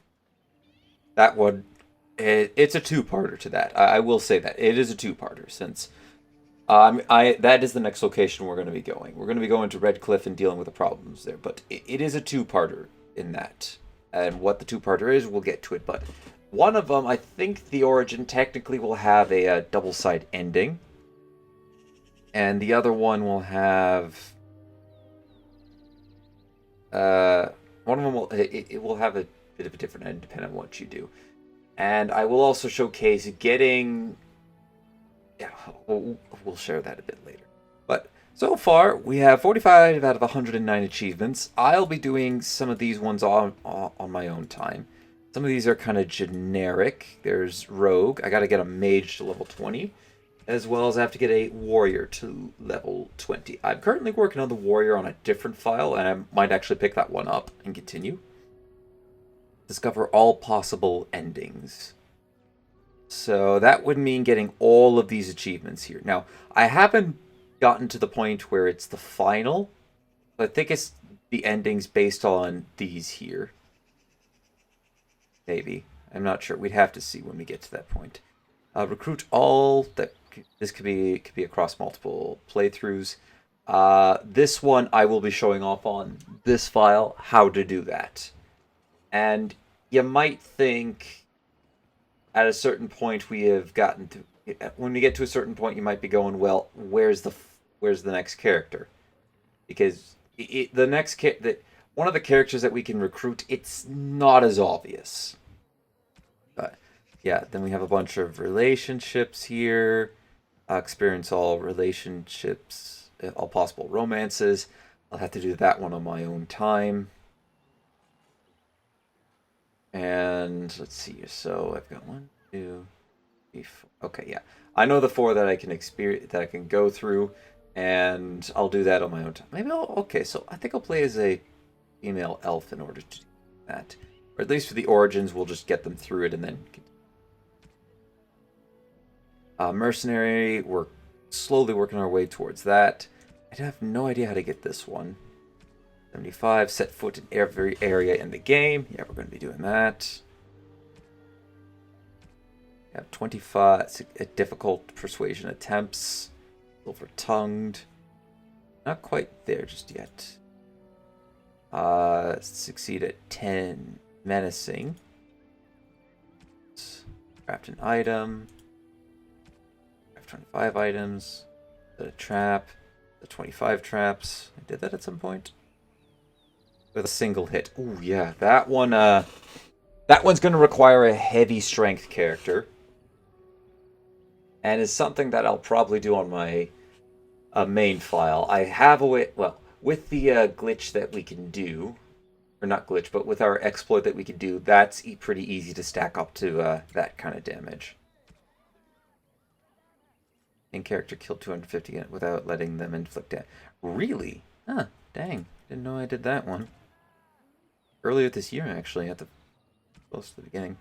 S1: that one... it's a two-parter to that. I will say that. It is a two-parter, since that is the next location we're going to be going. We're going to be going to Redcliffe and dealing with the problems there. But it is a two-parter in that. And what the two-parter is, we'll get to it. But one of them, I think the origin technically will have a double-side ending. And the other one will have... one of them will have a bit of a different end depending on what you do. And I will also showcase getting yeah, we'll share that a bit later. But so far, we have 45 out of 109 achievements. I'll be doing some of these ones on my own time. Some of these are kind of generic. There's Rogue. I got to get a Mage to level 20, as well as I have to get a Warrior to level 20. I'm currently working on the Warrior on a different file, and I might actually pick that one up and continue. Discover all possible endings. So that would mean getting all of these achievements here. Now, I haven't gotten to the point where it's the final. I think it's the endings based on these here. Maybe. I'm not sure. We'd have to see when we get to that point. Recruit all. This could be across multiple playthroughs. This one I will be showing off on this file how to do that. And you might think at a certain point we have gotten to. When we get to a certain point, you might be going, well, where's the next character? Because one of the characters that we can recruit, it's not as obvious. But yeah, then we have a bunch of relationships here. Experience all relationships, all possible romances. I'll have to do that one on my own time. And let's see. So I've got 1, 2, 3, 4. Okay, yeah. I know the 4 that I can experience, that I can go through, and I'll do that on my own time. Maybe okay, so I think I'll play as a female elf in order to do that. Or at least for the origins, we'll just get them through it and then... mercenary, we're slowly working our way towards that. I have no idea how to get this one. 75, set foot in every area in the game. Yeah, we're going to be doing that. We have 25 difficult persuasion attempts. Silver-tongued. Not quite there just yet. Succeed at 10. Menacing. Craft an item. Craft 25 items. Set a trap. The 25 traps. I did that at some point. With a single hit. Ooh, yeah. That one, that one's going to require a heavy strength character. And is something that I'll probably do on my main file. I have a way, well, with the glitch that we can do, or not glitch, but with our exploit that we can do, that's pretty easy to stack up to that kind of damage. In character killed 250 without letting them inflict damage. Really? Huh, dang. Didn't know I did that one. Earlier this year, actually, at the close to the beginning.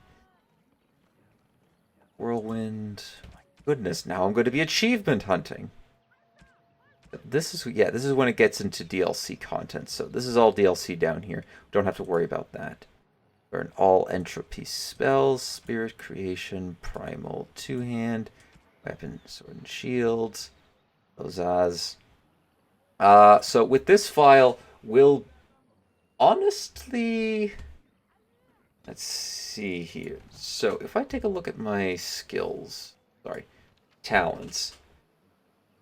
S1: Whirlwind. My goodness, now I'm going to be achievement hunting. This is when it gets into DLC content. So this is all DLC down here. Don't have to worry about that. Burn all entropy spells, spirit creation, primal two-hand, weapon, sword and shields, those so with this file, we'll honestly, let's see here. So if I take a look at my talents,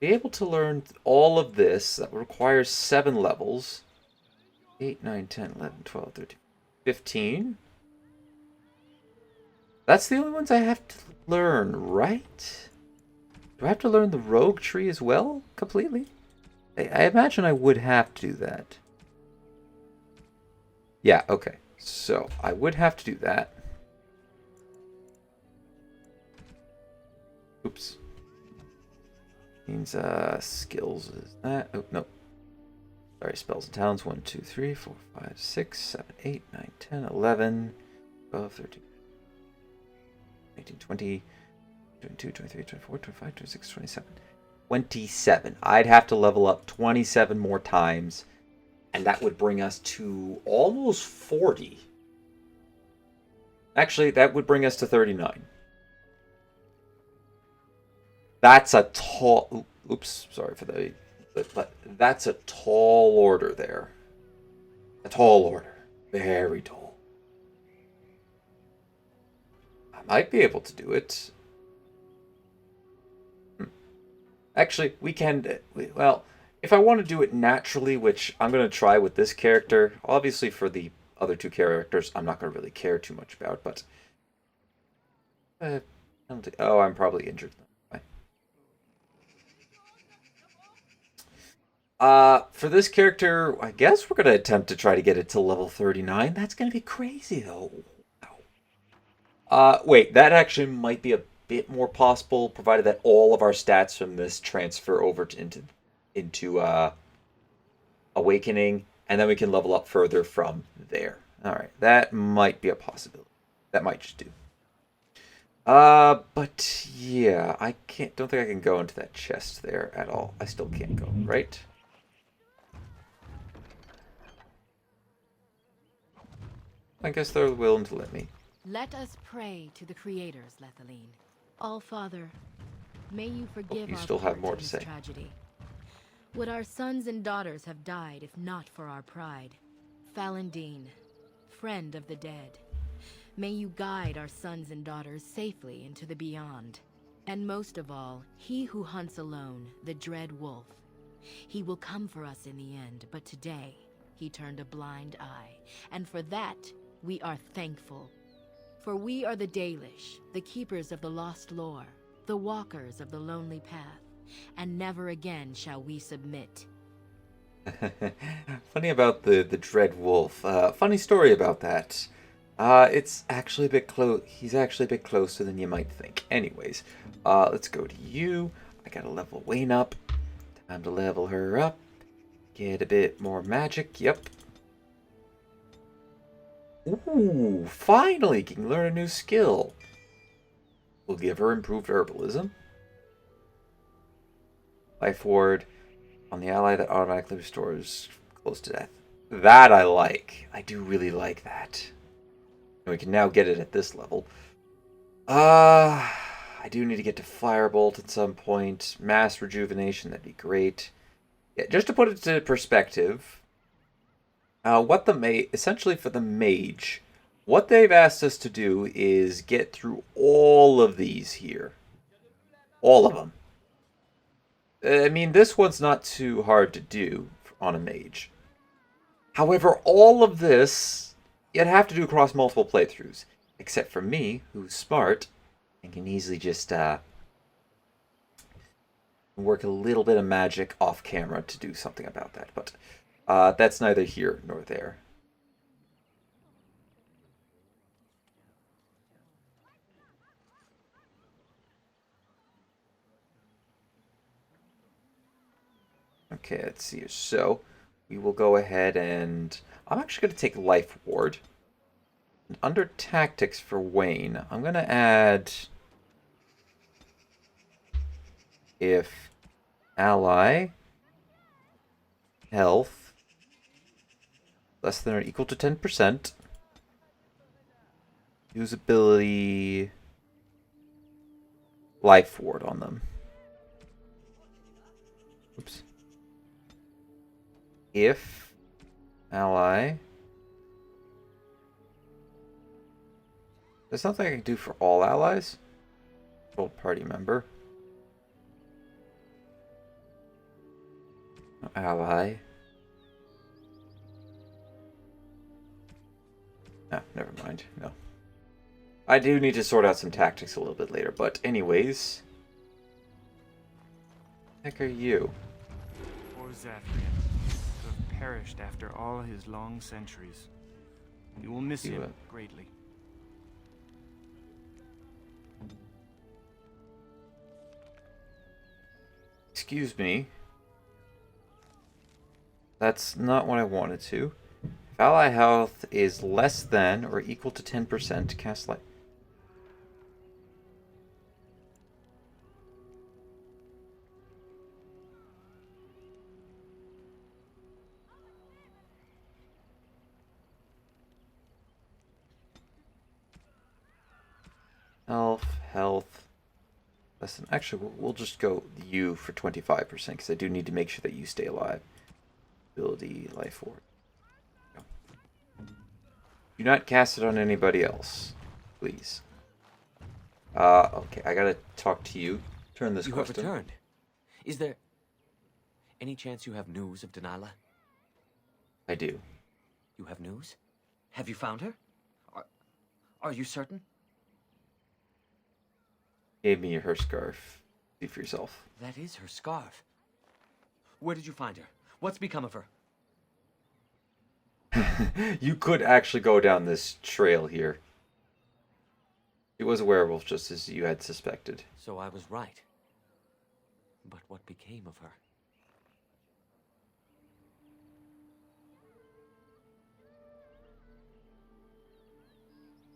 S1: be able to learn all of this that requires 7 levels. 8, 9, 10, 11, 12, 13, 15. That's the only ones I have to learn, right? Do I have to learn the rogue tree as well, completely? I imagine I would have to do that. Yeah, okay. So, I would have to do that. Oops. Means, skills is that. Oh, no. Sorry, spells and talents. 1, 2, 3, 4, 5, 6, 7, 8, 9, 10, 11, 12, 13, 18, 20, 22, 23, 24, 25, 26, 27. 27. I'd have to level up 27 more times, and that would bring us to almost 40. Actually, that would bring us to 39. That's a tall... Oops, sorry for the... But that's a tall order there. A tall order. Very tall. I might be able to do it. Actually, we can... Well, if I want to do it naturally, which I'm going to try with this character, obviously for the other 2 characters, I'm not going to really care too much about, but... oh, I'm probably injured. For this character, I guess we're gonna attempt to try to get it to level 39. That's gonna be crazy, though. Wait, that actually might be a bit more possible, provided that all of our stats from this transfer over into Awakening, and then we can level up further from there. Alright, that might be a possibility. That might just do. But yeah, don't think I can go into that chest there at all. I still can't go, right? I guess they're willing to let me.
S7: Let us pray to the creators, Lethaline. All-Father, may you forgive
S1: You
S7: our
S1: still have
S7: part
S1: more
S7: in
S1: to
S7: this
S1: say.
S7: tragedy. Would our sons and daughters have died if not for our pride? Falandine, friend of the dead, may you guide our sons and daughters safely into the beyond. And most of all, he who hunts alone, the dread wolf. He will come for us in the end, but today, he turned a blind eye. And for that, we are thankful. For we are the Dalish, the keepers of the lost lore, the walkers of the lonely path, and never again shall we submit.
S1: Funny about the dread wolf. Funny story about that. It's actually a bit close. He's actually a bit closer than you might think. Anyways, let's go to you. I gotta level Wayne up. Time to level her up. Get a bit more magic. Yep. Ooh, finally can learn a new skill. We'll give her improved herbalism. Life ward on the ally that automatically restores close to death. That I like. I do really like that. And we can now get it at this level. I do need to get to Firebolt at some point. Mass Rejuvenation, that'd be great. Yeah, just to put it into perspective, essentially for the mage, what they've asked us to do is get through all of these here. All of them. I mean, this one's not too hard to do on a mage. However, all of this, you'd have to do across multiple playthroughs. Except for me, who's smart, and can easily just work a little bit of magic off camera to do something about that. But that's neither here nor there. Okay, let's see. So, we will go ahead and... I'm actually going to take Life Ward. And under Tactics for Wayne, I'm going to add... If ally health less than or equal to 10%, usability Life Ward on them. Oops. If ally... There's something I can do for all allies. Old party member. Ally. Oh, never mind. No. I do need to sort out some tactics a little bit later, but anyways. Heck are you?
S10: Poor Zathrian, to have perished after all his long centuries. We will miss him greatly.
S1: Excuse me. That's not what I wanted to. If ally health is less than or equal to 10%, cast light. Health. Listen, actually, we'll just go you for 25% because I do need to make sure that you stay alive. Ability, life ward. Go. Do not cast it on anybody else, please. Okay, I gotta talk to you. Turn this question.
S11: You have returned. Is there any chance you have news of Delilah?
S1: I do.
S11: You have news? Have you found her? Are you certain?
S1: Gave me her scarf. See for yourself.
S11: That is her scarf. Where did you find her? What's become of her?
S1: You could actually go down this trail here. She was a werewolf, just as you had suspected.
S11: So I was right. But what became of her?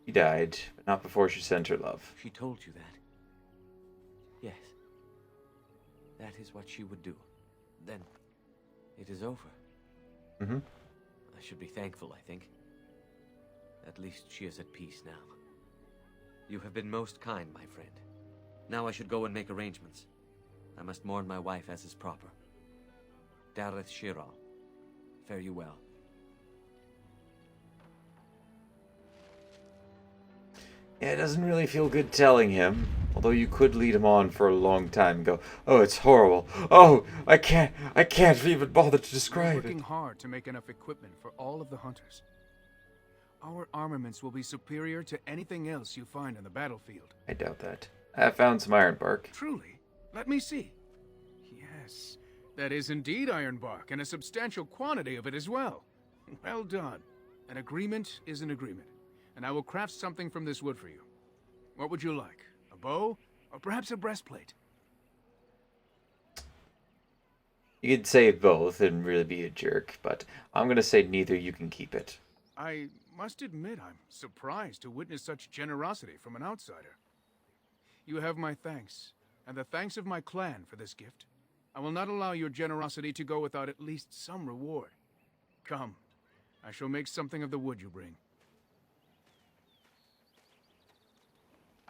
S1: She died, but not before she sent her love.
S11: She told you that? Yes. That is what she would do. Then, it is over.
S1: Mm-hmm.
S11: I should be thankful, I think. At least she is at peace now. You have been most kind, my friend. Now I should go and make arrangements. I must mourn my wife as is proper. Dareth Shiral, fare you well.
S1: Yeah, it doesn't really feel good telling him. Although you could lead him on for a long time and go, oh, it's horrible. Oh, I can't even bother to describe
S12: We're working
S1: it.
S12: hard to make enough equipment for all of the hunters. Our armaments will be superior to anything else you find on the battlefield.
S1: I doubt that. I found some iron bark.
S12: Truly? Let me see. Yes, that is indeed iron bark, and a substantial quantity of it as well. Well done. An agreement is an agreement, and I will craft something from this wood for you. What would you like? A bow, or perhaps a breastplate?
S1: You could say both and really be a jerk, but I'm going to say neither. You can keep it.
S12: I must admit I'm surprised to witness such generosity from an outsider. You have my thanks, and the thanks of my clan for this gift. I will not allow your generosity to go without at least some reward. Come, I shall make something of the wood you bring.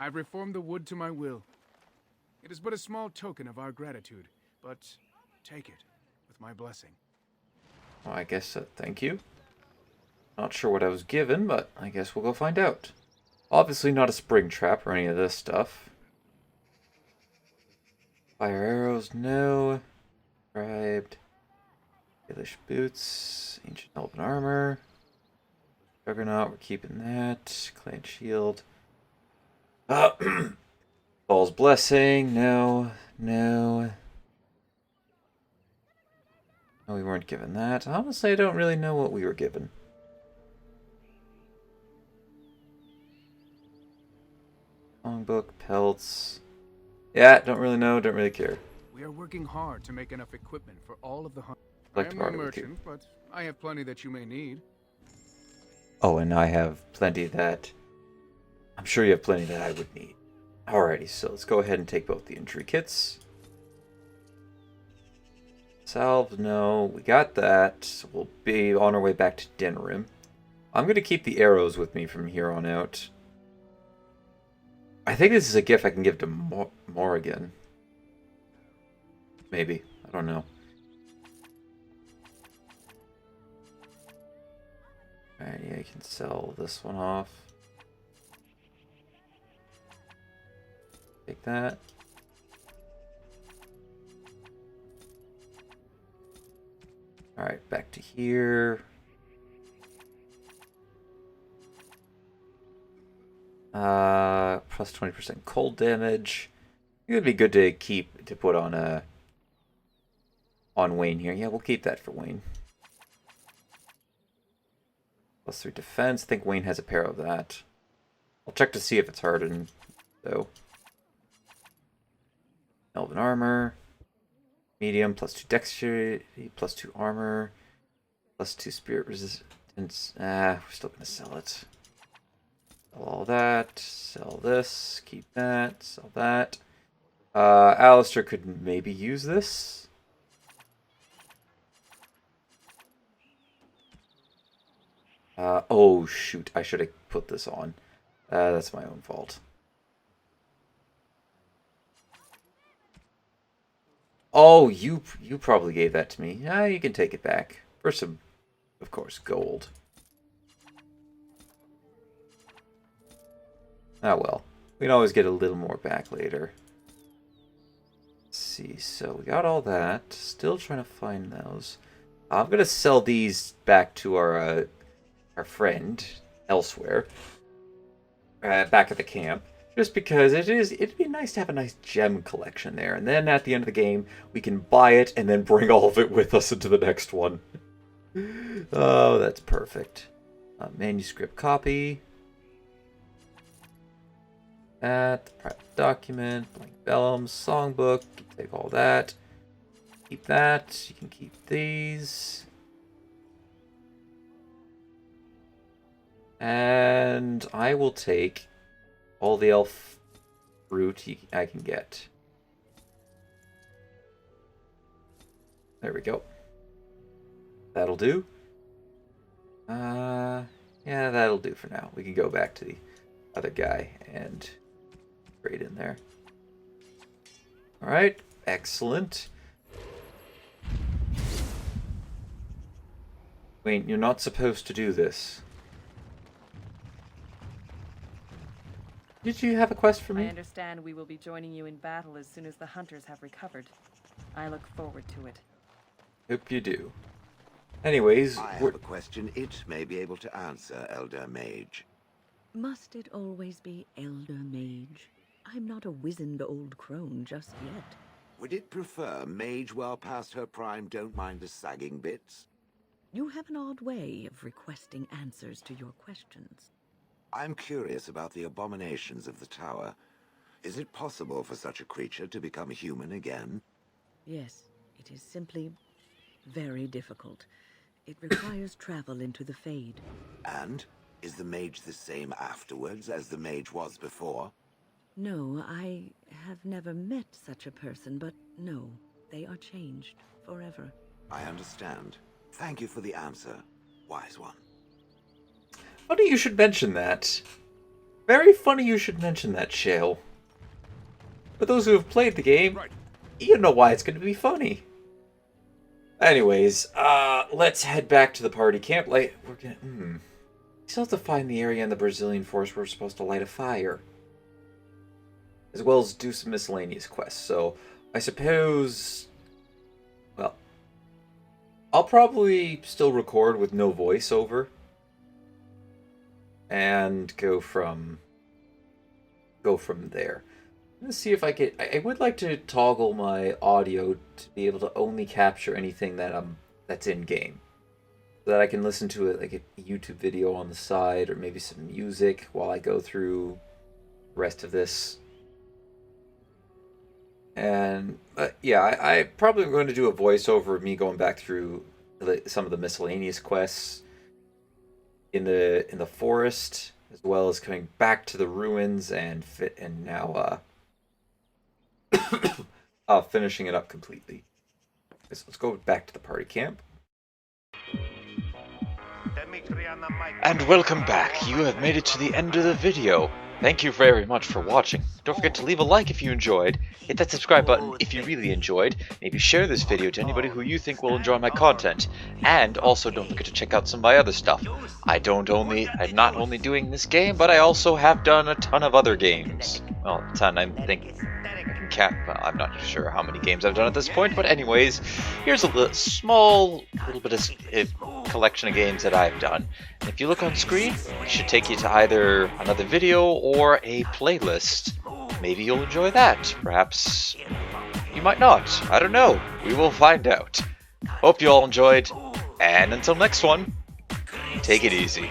S12: I've reformed the wood to my will. It is but a small token of our gratitude, but take it with my blessing.
S1: Well, I guess thank you. Not sure what I was given, but I guess we'll go find out. Obviously not a spring trap or any of this stuff. Fire arrows, no. Scribed. Dalish boots. Ancient elven armor. Juggernaut, we're keeping that. Clan shield. Paul's blessing, no. No, we weren't given that. Honestly, I don't really know what we were given. Longbook, pelts. Yeah, don't really know, don't really care.
S12: We are working hard to make enough equipment for all of the hunters.
S1: I'd like
S12: I
S1: to
S12: am no
S1: barter with you.
S12: merchant, but I have plenty that you may need.
S1: Oh, and I have plenty that... I'm sure you have plenty that I would need. Alrighty, so let's go ahead and take both the injury kits. Salve, no, we got that. So we'll be on our way back to Denerim. I'm going to keep the arrows with me from here on out. I think this is a gift I can give to Morrigan. Maybe. I don't know. Alright, yeah, I can sell this one off. Take that. Alright, back to here. Plus 20% cold damage. It would be good to put on Wayne here. Yeah, we'll keep that for Wayne. Plus 3 defense. I think Wayne has a pair of that. I'll check to see if it's hardened, though. Elven armor. Medium, plus 2 dexterity, plus 2 armor, plus 2 spirit resistance. We're still going to sell it. Sell all that. Sell this. Keep that. Sell that. Alistair could maybe use this. Oh, shoot. I should have put this on. That's my own fault. Oh, you probably gave that to me. Yeah, you can take it back. For some, of course, gold. Ah, well. We can always get a little more back later. Let's see, so we got all that. Still trying to find those. I'm going to sell these back to our friend elsewhere. Back at the camp. Just because it'd be nice to have a nice gem collection there. And then at the end of the game, we can buy it and then bring all of it with us into the next one. Oh, that's perfect. Manuscript copy. That, the private document, blank vellum, songbook. Take all that. Keep that. You can keep these. And I will take all the elf fruit I can get. There we go. That'll do. Yeah, that'll do for now. We can go back to the other guy and trade in there. Alright, excellent. Wait, you're not supposed to do this. Did you have a quest for me?
S13: I understand we will be joining you in battle as soon as the hunters have recovered. I look forward to it.
S1: Hope you do. Anyways,
S3: I have a question it may be able to answer, Elder Mage.
S8: Must it always be Elder Mage? I'm not a wizened old crone just yet.
S3: Would it prefer Mage well past her prime don't mind the sagging bits?
S8: You have an odd way of requesting answers to your questions.
S3: I'm curious about the abominations of the tower. Is it possible for such a creature to become human again?
S8: Yes, it is simply very difficult. It requires travel into the Fade.
S3: And? Is the mage the same afterwards as the mage was before?
S8: No, I have never met such a person, but no, they are changed forever.
S3: I understand. Thank you for the answer, wise one.
S1: Funny you should mention that. Very funny you should mention that, Shale. For those who have played the game, you know why it's going to be funny. Anyways, let's head back to the party camp. We're gonna, we still have to find the area in the Brazilian forest where we're supposed to light a fire. As well as do some miscellaneous quests. So, I suppose... Well, I'll probably still record with no voiceover. And go from there. Let's see if I can. I would like to toggle my audio to be able to only capture anything that's in game, so that I can listen to it like a YouTube video on the side, or maybe some music while I go through the rest of this. And yeah, I probably am going to do a voiceover of me going back through some of the miscellaneous quests in the forest, as well as coming back to the ruins and now finishing it up completely. So let's go back to the party camp. And welcome back. You have made it to the end of the video. Thank you very much for watching. Don't forget to leave a like if you enjoyed, hit that subscribe button if you really enjoyed, maybe share this video to anybody who you think will enjoy my content, and also don't forget to check out some of my other stuff. I'm not only doing this game, but I also have done a ton of other games. Well, a ton, I'm I'm not sure how many games I've done at this point, but anyways, here's a small little bit of collection of games that I've done. And if you look on screen, it should take you to either another video or a playlist. Maybe you'll enjoy that. Perhaps you might not. I don't know. We will find out. Hope you all enjoyed, and until next one, take it easy.